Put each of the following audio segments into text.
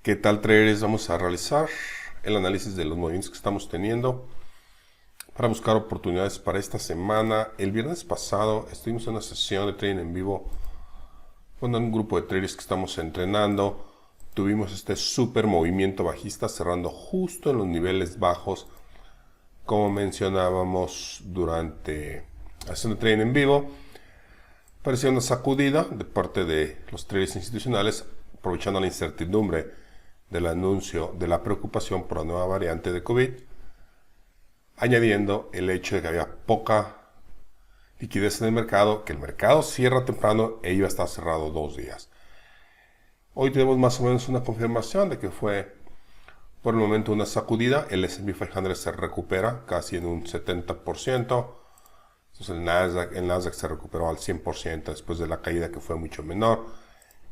¿Qué tal, traders? Vamos a realizar el análisis de los movimientos que estamos teniendo para buscar oportunidades para esta semana. El viernes pasado estuvimos en una sesión de trading en vivo con un grupo de traders que estamos entrenando. Tuvimos este super movimiento bajista cerrando justo en los niveles bajos, como mencionábamos durante la sesión de trading en vivo. Parecía una sacudida de parte de los traders institucionales, aprovechando la incertidumbre del anuncio de la preocupación por la nueva variante de COVID, añadiendo el hecho de que había poca liquidez en el mercado, que el mercado cierra temprano e iba a estar cerrado 2 días. Hoy tenemos más o menos una confirmación de que fue por el momento una sacudida. El S&P 500 se recupera casi en un 70%. Entonces el Nasdaq se recuperó al 100% después de la caída, que fue mucho menor.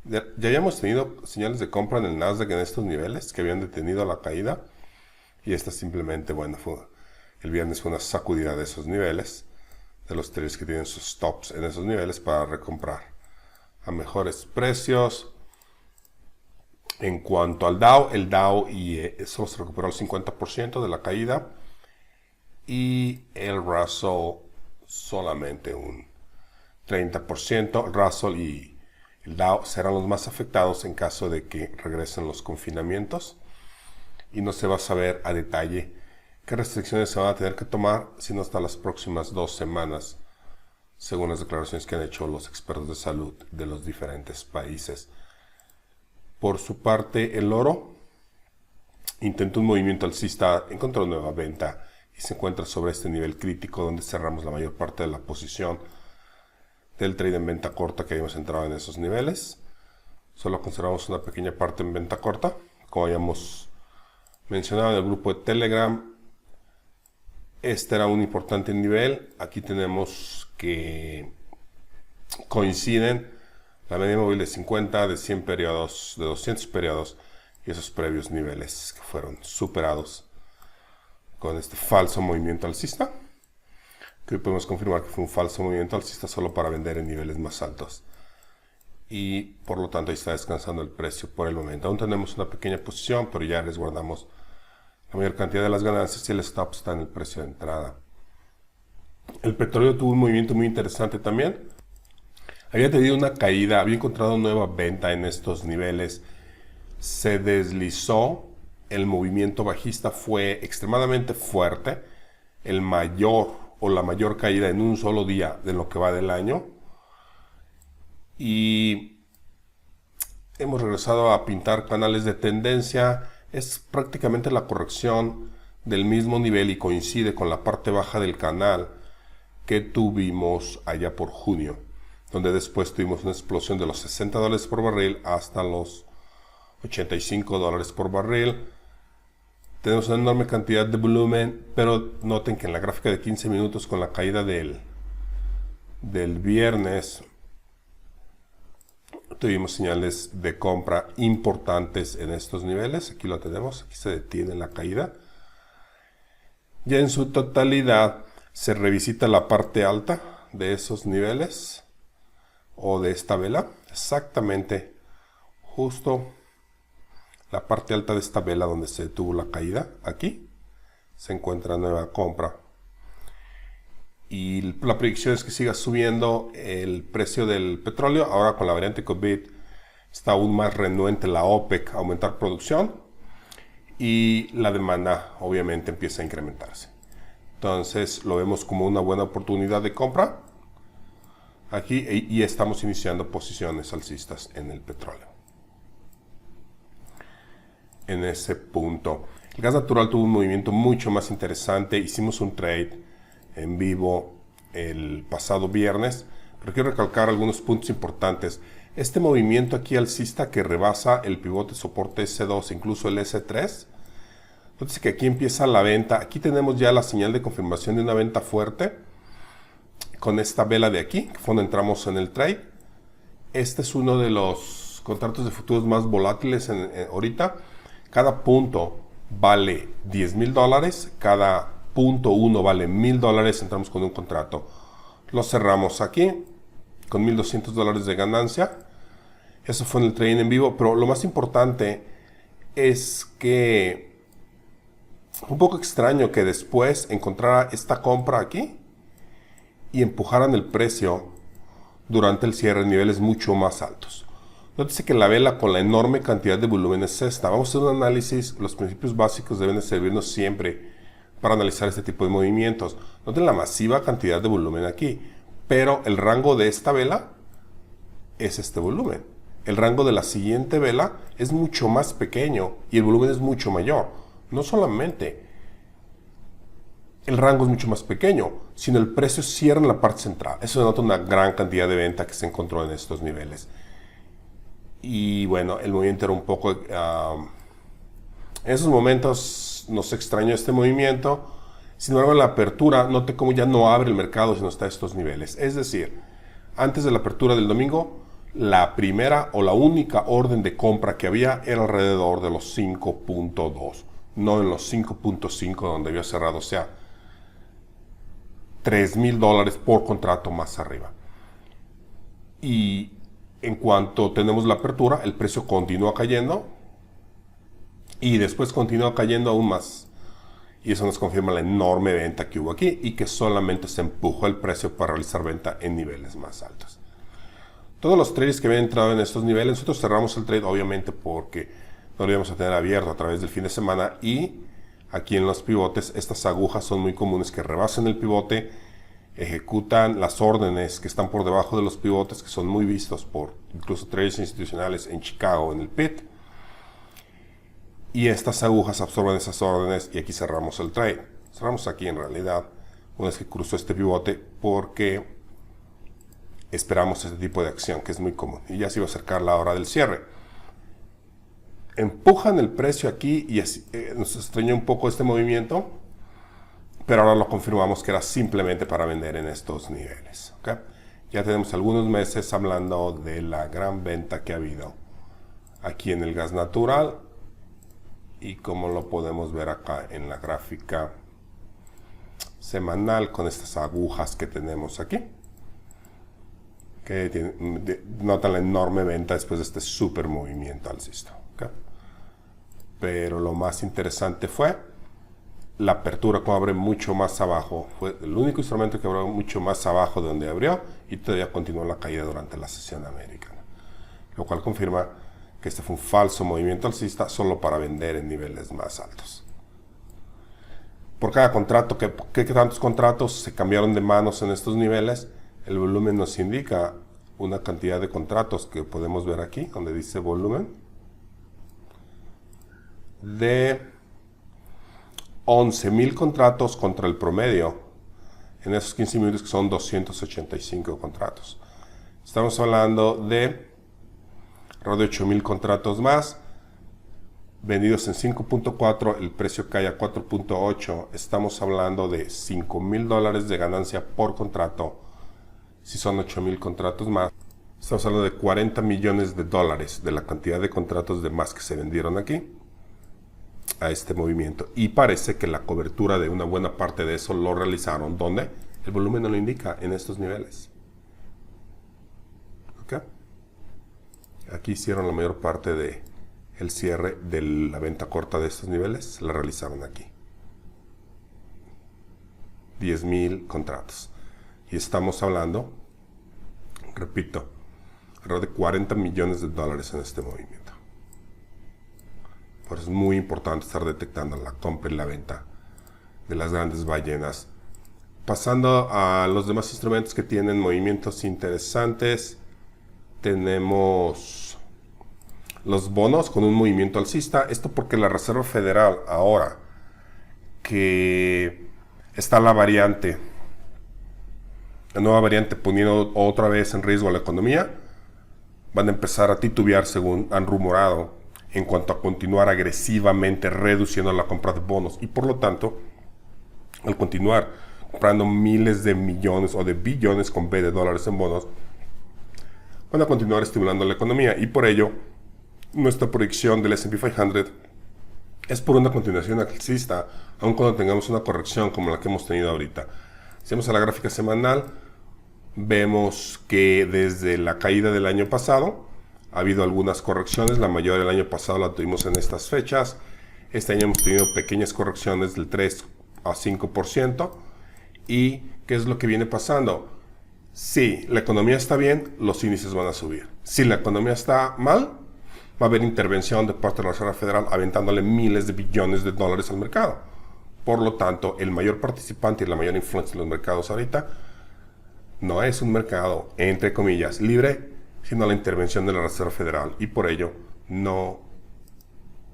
Ya habíamos tenido señales de compra en el Nasdaq en estos niveles que habían detenido la caída, y esta simplemente, el viernes fue una sacudida de esos niveles, de los traders que tienen sus stops en esos niveles para recomprar a mejores precios. En cuanto al Dow, el Dow solo se recuperó el 50% de la caída, y el Russell solamente un 30%. El Russell y el Dow serán los más afectados en caso de que regresen los confinamientos, y no se va a saber a detalle qué restricciones se van a tener que tomar, sino hasta las próximas 2 semanas, según las declaraciones que han hecho los expertos de salud de los diferentes países. Por su parte, el oro intentó un movimiento alcista, encontró nueva venta y se encuentra sobre este nivel crítico donde cerramos la mayor parte de la posición del trade en venta corta que habíamos entrado en esos niveles. Solo conservamos una pequeña parte en venta corta, como habíamos mencionado en el grupo de Telegram. Este era un importante nivel. Aquí tenemos que coinciden la media móvil de 50, de 100 periodos, de 200 periodos, y esos previos niveles que fueron superados con este falso movimiento alcista, que hoy podemos confirmar que fue un falso movimiento alcista solo para vender en niveles más altos, y por lo tanto ahí está descansando el precio por el momento. Aún tenemos una pequeña posición, pero ya resguardamos la mayor cantidad de las ganancias y el stop está en el precio de entrada. El petróleo tuvo un movimiento muy interesante también. Había tenido una caída, había encontrado nueva venta en estos niveles, se deslizó, el movimiento bajista fue extremadamente fuerte, el mayor o la mayor caída en un solo día de lo que va del año, y hemos regresado a pintar canales de tendencia. Es prácticamente la corrección del mismo nivel y coincide con la parte baja del canal que tuvimos allá por junio, donde después tuvimos una explosión de los $60 por barril hasta los $85 por barril. Tenemos una enorme cantidad de volumen, pero noten que en la gráfica de 15 minutos, con la caída del viernes, tuvimos señales de compra importantes en estos niveles. Aquí lo tenemos, aquí se detiene la caída. Ya en su totalidad se revisita la parte alta de esos niveles o de esta vela, exactamente justo la parte alta de esta vela donde se detuvo la caída. Aquí se encuentra nueva compra, y la predicción es que siga subiendo el precio del petróleo. Ahora, con la variante COVID, está aún más renuente la OPEC a aumentar producción, y la demanda obviamente empieza a incrementarse. Entonces lo vemos como una buena oportunidad de compra aquí, y estamos iniciando posiciones alcistas en el petróleo. En ese punto, el gas natural tuvo un movimiento mucho más interesante. Hicimos un trade en vivo el pasado viernes, pero quiero recalcar algunos puntos importantes. Este movimiento aquí alcista que rebasa el pivote soporte S2, incluso el S3, entonces que aquí empieza la venta. Aquí tenemos ya la señal de confirmación de una venta fuerte con esta vela de aquí, que fue donde entramos en el trade. Este es uno de los contratos de futuros más volátiles ahorita. Cada punto vale $10,000, cada punto 1 vale $1,000. Entramos con un contrato, lo cerramos aquí con $1,200 de ganancia. Eso fue en el trading en vivo, pero lo más importante es que un poco extraño que después encontrara esta compra aquí y empujaran el precio durante el cierre en niveles mucho más altos. Nótese que la vela con la enorme cantidad de volumen es esta. Vamos a hacer un análisis. Los principios básicos deben de servirnos siempre para analizar este tipo de movimientos. Noten la masiva cantidad de volumen aquí, pero el rango de esta vela es este volumen. El rango de la siguiente vela es mucho más pequeño y el volumen es mucho mayor. No solamente el rango es mucho más pequeño, sino el precio cierra en la parte central. Eso denota una gran cantidad de venta que se encontró en estos niveles. Y bueno, el movimiento era un poco... en esos momentos nos extrañó este movimiento. Sin embargo, en la apertura, note cómo ya no abre el mercado sino está a estos niveles. Es decir, antes de la apertura del domingo, la primera o la única orden de compra que había era alrededor de los 5.2, no en los 5.5 donde había cerrado, o sea, $3,000 por contrato más arriba. Y en cuanto tenemos la apertura, el precio continúa cayendo y después continúa cayendo aún más. Y eso nos confirma la enorme venta que hubo aquí y que solamente se empujó el precio para realizar venta en niveles más altos. Todos los trades que habían entrado en estos niveles, nosotros cerramos el trade obviamente porque no lo íbamos a tener abierto a través del fin de semana, y aquí en los pivotes estas agujas son muy comunes que rebasen el pivote, ejecutan las órdenes que están por debajo de los pivotes, que son muy vistos por incluso traders institucionales en Chicago, en el pit. Y estas agujas absorben esas órdenes y aquí cerramos el trade. Cerramos aquí en realidad una vez que cruzó este pivote porque esperamos este tipo de acción que es muy común. Y ya se iba a acercar la hora del cierre. Empujan el precio aquí y así, nos extrañó un poco este movimiento, pero ahora lo confirmamos que era simplemente para vender en estos niveles. ¿Okay? Ya tenemos algunos meses hablando de la gran venta que ha habido aquí en el gas natural y como lo podemos ver acá en la gráfica semanal con estas agujas que tenemos aquí, que notan la enorme venta después de este super movimiento alcista. ¿Okay? Pero lo más interesante fue la apertura, como abre mucho más abajo. Fue el único instrumento que abrió mucho más abajo de donde abrió y todavía continuó la caída durante la sesión americana. Lo cual confirma que este fue un falso movimiento alcista solo para vender en niveles más altos. Por cada contrato, ¿qué tantos contratos se cambiaron de manos en estos niveles? El volumen nos indica una cantidad de contratos que podemos ver aquí, donde dice volumen, de 11,000 contratos contra el promedio en esos 15 minutos, que son 285 contratos. Estamos hablando de alrededor de 8,000 contratos más, vendidos en 5.4, el precio cae a 4.8, estamos hablando de $5,000 de ganancia por contrato. Si son 8,000 contratos más, estamos hablando de $40 millones de la cantidad de contratos de más que se vendieron aquí a este movimiento. Y parece que la cobertura de una buena parte de eso lo realizaron donde el volumen no lo indica, en estos niveles. ¿Okay? Aquí hicieron la mayor parte de el cierre de la venta corta de estos niveles, la realizaron aquí. 10,000 contratos. Y estamos hablando, repito, alrededor de $40 millones en este movimiento. Por eso es muy importante estar detectando la compra y la venta de las grandes ballenas. Pasando a los demás instrumentos que tienen movimientos interesantes, tenemos los bonos con un movimiento alcista. Esto porque la Reserva Federal, ahora que está la nueva variante poniendo otra vez en riesgo a la economía, van a empezar a titubear, según han rumorado, en cuanto a continuar agresivamente reduciendo la compra de bonos. Y por lo tanto, al continuar comprando miles de millones o de billones con B de dólares en bonos, van a continuar estimulando la economía. Y por ello, nuestra proyección del S&P 500 es por una continuación alcista, aun cuando tengamos una corrección como la que hemos tenido ahorita. Si vamos a la gráfica semanal, vemos que desde la caída del año pasado Ha habido algunas correcciones, la mayoría del año pasado la tuvimos en estas fechas. Este año hemos tenido pequeñas correcciones del 3 a 5%. ¿Y qué es lo que viene pasando? Si la economía está bien, los índices van a subir. Si la economía está mal, va a haber intervención de parte de la Reserva Federal aventándole miles de billones de dólares al mercado. Por lo tanto, el mayor participante y la mayor influencia en los mercados ahorita no es un mercado, entre comillas, libre, sino la intervención de la Reserva Federal. Y por ello, no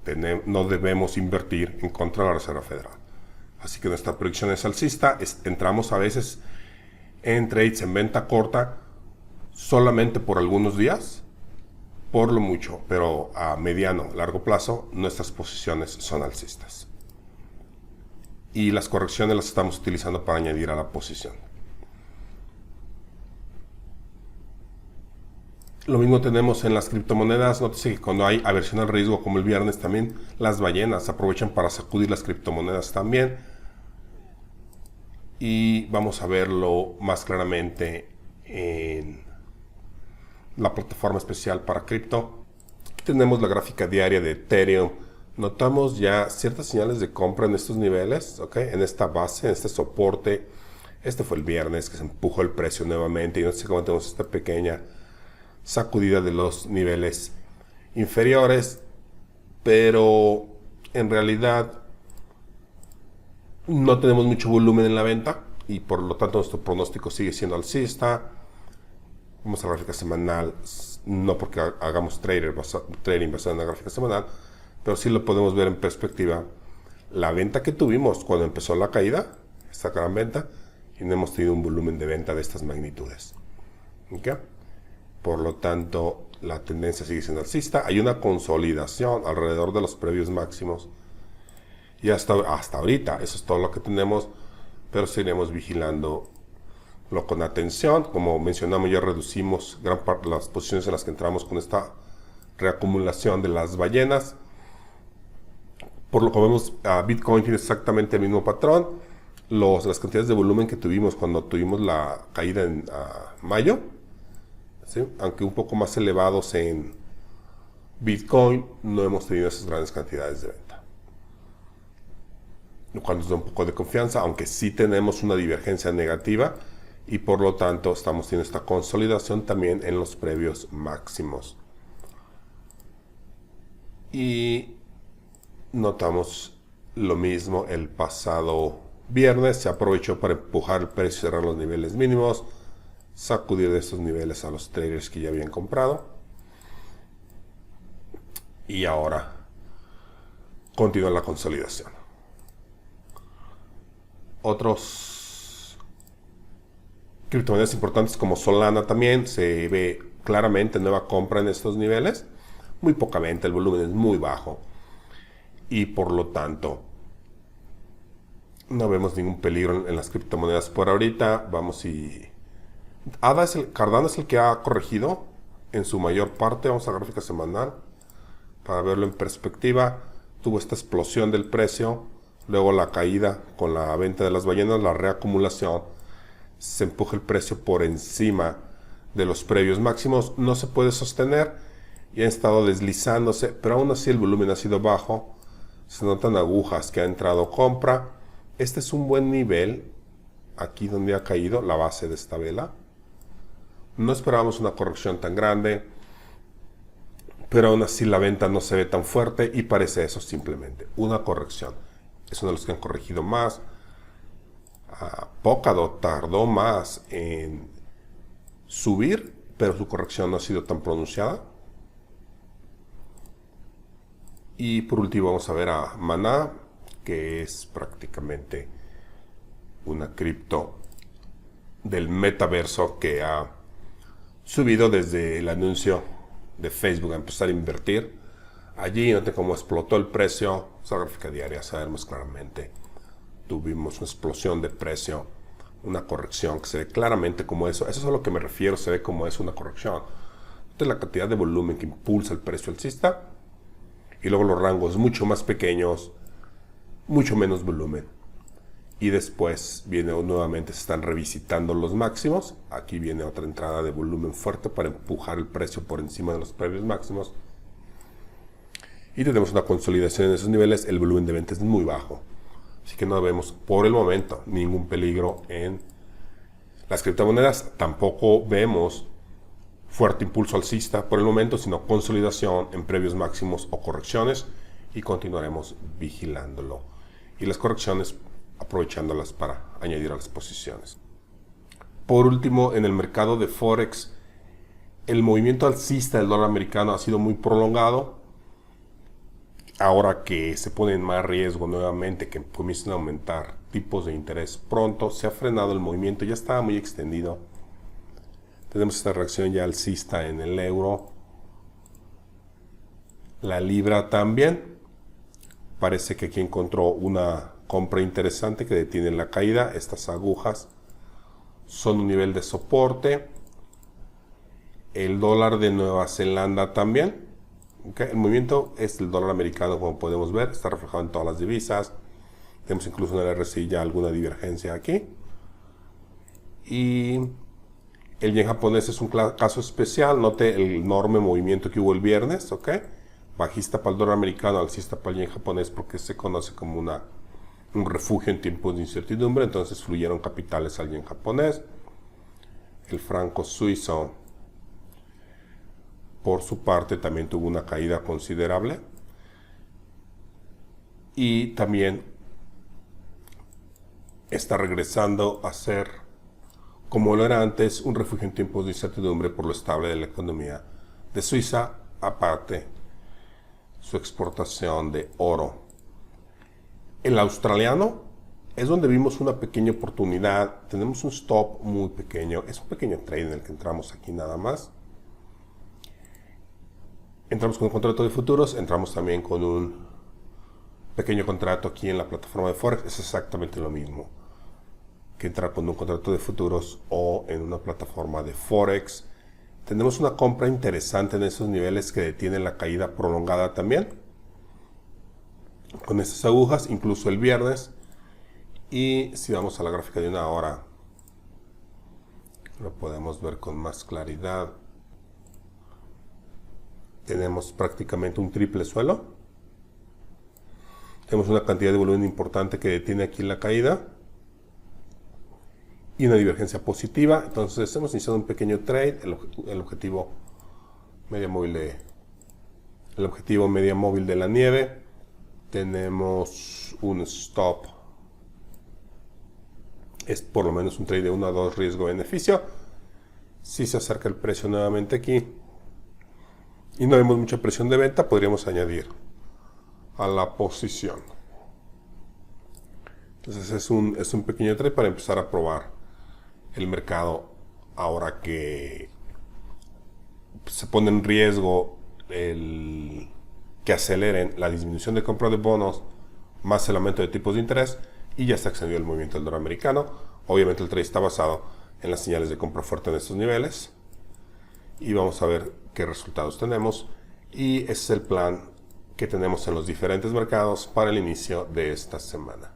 debemos invertir en contra de la Reserva Federal. Así que nuestra predicción es alcista. Entramos a veces en trades en venta corta solamente por algunos días, por lo mucho, pero a mediano, largo plazo, nuestras posiciones son alcistas. Y las correcciones las estamos utilizando para añadir a la posición. Lo mismo tenemos en las criptomonedas. Nótese que cuando hay aversión al riesgo, como el viernes, también las ballenas aprovechan para sacudir las criptomonedas también. Y vamos a verlo más claramente en la plataforma especial para cripto. Aquí tenemos la gráfica diaria de Ethereum. Notamos ya ciertas señales de compra en estos niveles, ¿okay? En esta base, en este soporte. Este fue el viernes que se empujó el precio nuevamente y no sé cómo tenemos esta pequeña sacudida de los niveles inferiores, pero en realidad no tenemos mucho volumen en la venta y por lo tanto nuestro pronóstico sigue siendo alcista. Vamos a la gráfica semanal, no porque hagamos trading basado en la gráfica semanal, pero sí lo podemos ver en perspectiva. La venta que tuvimos cuando empezó la caída, esta gran venta, y no hemos tenido un volumen de venta de estas magnitudes. ¿Okay? Por lo tanto, la tendencia sigue siendo alcista. Hay una consolidación alrededor de los previos máximos. Y hasta ahorita, eso es todo lo que tenemos, pero seguiremos vigilándolo con atención. Como mencionamos, ya reducimos gran parte de las posiciones en las que entramos con esta reacumulación de las ballenas. Por lo que vemos, Bitcoin tiene exactamente el mismo patrón. Las cantidades de volumen que tuvimos cuando tuvimos la caída en mayo, ¿sí? Aunque un poco más elevados en Bitcoin, no hemos tenido esas grandes cantidades de venta. Lo cual nos da un poco de confianza, aunque sí tenemos una divergencia negativa y por lo tanto estamos teniendo esta consolidación también en los previos máximos. Y notamos lo mismo el pasado viernes, se aprovechó para empujar el precio y cerrar los niveles mínimos, sacudir de esos niveles a los traders que ya habían comprado. Y ahora continúa la consolidación. Otros criptomonedas importantes como Solana también se ve claramente nueva compra en estos niveles. Muy poca venta, el volumen es muy bajo. Y por lo tanto, no vemos ningún peligro en las criptomonedas por ahorita. Vamos y... Cardano es el que ha corregido en su mayor parte. Vamos a la gráfica semanal para verlo en perspectiva. Tuvo esta explosión del precio, luego la caída con la venta de las ballenas, la reacumulación. Se empuja el precio por encima de los previos máximos. No se puede sostener y ha estado deslizándose, pero aún así el volumen ha sido bajo. Se notan agujas que ha entrado compra. Este es un buen nivel, aquí donde ha caído la base de esta vela. No esperábamos una corrección tan grande, pero aún así la venta no se ve tan fuerte y parece eso simplemente, una corrección. Es uno de los que han corregido más. Polkadot tardó más en subir, pero su corrección no ha sido tan pronunciada. Y por último vamos a ver a Maná, que es prácticamente una cripto del metaverso que ha subido desde el anuncio de Facebook a empezar a invertir. Allí noten cómo explotó el precio. Esa gráfica diaria sabemos claramente. Tuvimos una explosión de precio, una corrección que se ve claramente como eso. Eso es a lo que me refiero, se ve como es una corrección. Esta es la cantidad de volumen que impulsa el precio alcista. Y luego los rangos mucho más pequeños, mucho menos volumen. y después viene nuevamente, se están revisitando los máximos. Aquí viene otra entrada de volumen fuerte para empujar el precio por encima de los previos máximos. Y tenemos una consolidación en esos niveles. El volumen de venta es muy bajo, así que no vemos por el momento ningún peligro en las criptomonedas. Tampoco vemos fuerte impulso alcista por el momento, sino consolidación en previos máximos o correcciones, y continuaremos vigilándolo. Y las correcciones aprovechándolas para añadir a las posiciones. Por último, en el mercado de Forex, el movimiento alcista del dólar americano ha sido muy prolongado. Ahora que se pone en más riesgo nuevamente, que comiencen a aumentar tipos de interés pronto, se ha frenado el movimiento, ya estaba muy extendido. Tenemos esta reacción ya alcista en el euro. La libra también. Parece que aquí encontró una compra interesante que detiene la caída. Estas agujas son un nivel de soporte. El dólar de Nueva Zelanda también. Okay. El movimiento es el dólar americano, como podemos ver, está reflejado en todas las divisas. Tenemos incluso en el RSI ya alguna divergencia aquí. Y el yen japonés es un caso especial. Note el enorme movimiento que hubo el viernes, ¿ok? Bajista para el dólar americano, alcista para el yen japonés, porque se conoce como un refugio en tiempos de incertidumbre. Entonces fluyeron capitales al yen japonés. El franco suizo, por su parte, también tuvo una caída considerable. Y también está regresando a ser, como lo era antes, un refugio en tiempos de incertidumbre por lo estable de la economía de Suiza, aparte su exportación de oro. El australiano es donde vimos una pequeña oportunidad. Tenemos un stop muy pequeño, es un pequeño trade en el que entramos aquí nada más. Entramos con un contrato de futuros, entramos también con un pequeño contrato aquí en la plataforma de Forex. Es exactamente lo mismo que entrar con un contrato de futuros o en una plataforma de Forex. Tenemos una compra interesante en esos niveles que detiene la caída prolongada también, con estas agujas, incluso el viernes. Y si vamos a la gráfica de una hora, lo podemos ver con más claridad. Tenemos prácticamente un triple suelo. Tenemos una cantidad de volumen importante que detiene aquí la caída y una divergencia positiva. Entonces hemos iniciado un pequeño trade. El objetivo media móvil de la nieve. Tenemos un stop. Es por lo menos un trade de 1 a 2 riesgo-beneficio. Si se acerca el precio nuevamente aquí y no vemos mucha presión de venta, podríamos añadir a la posición. Entonces es un pequeño trade para empezar a probar el mercado ahora que se pone en riesgo que aceleren la disminución de compra de bonos más el aumento de tipos de interés, y ya está extendido el movimiento del dólar americano. Obviamente el trade está basado en las señales de compra fuerte en estos niveles y vamos a ver qué resultados tenemos, y ese es el plan que tenemos en los diferentes mercados para el inicio de esta semana.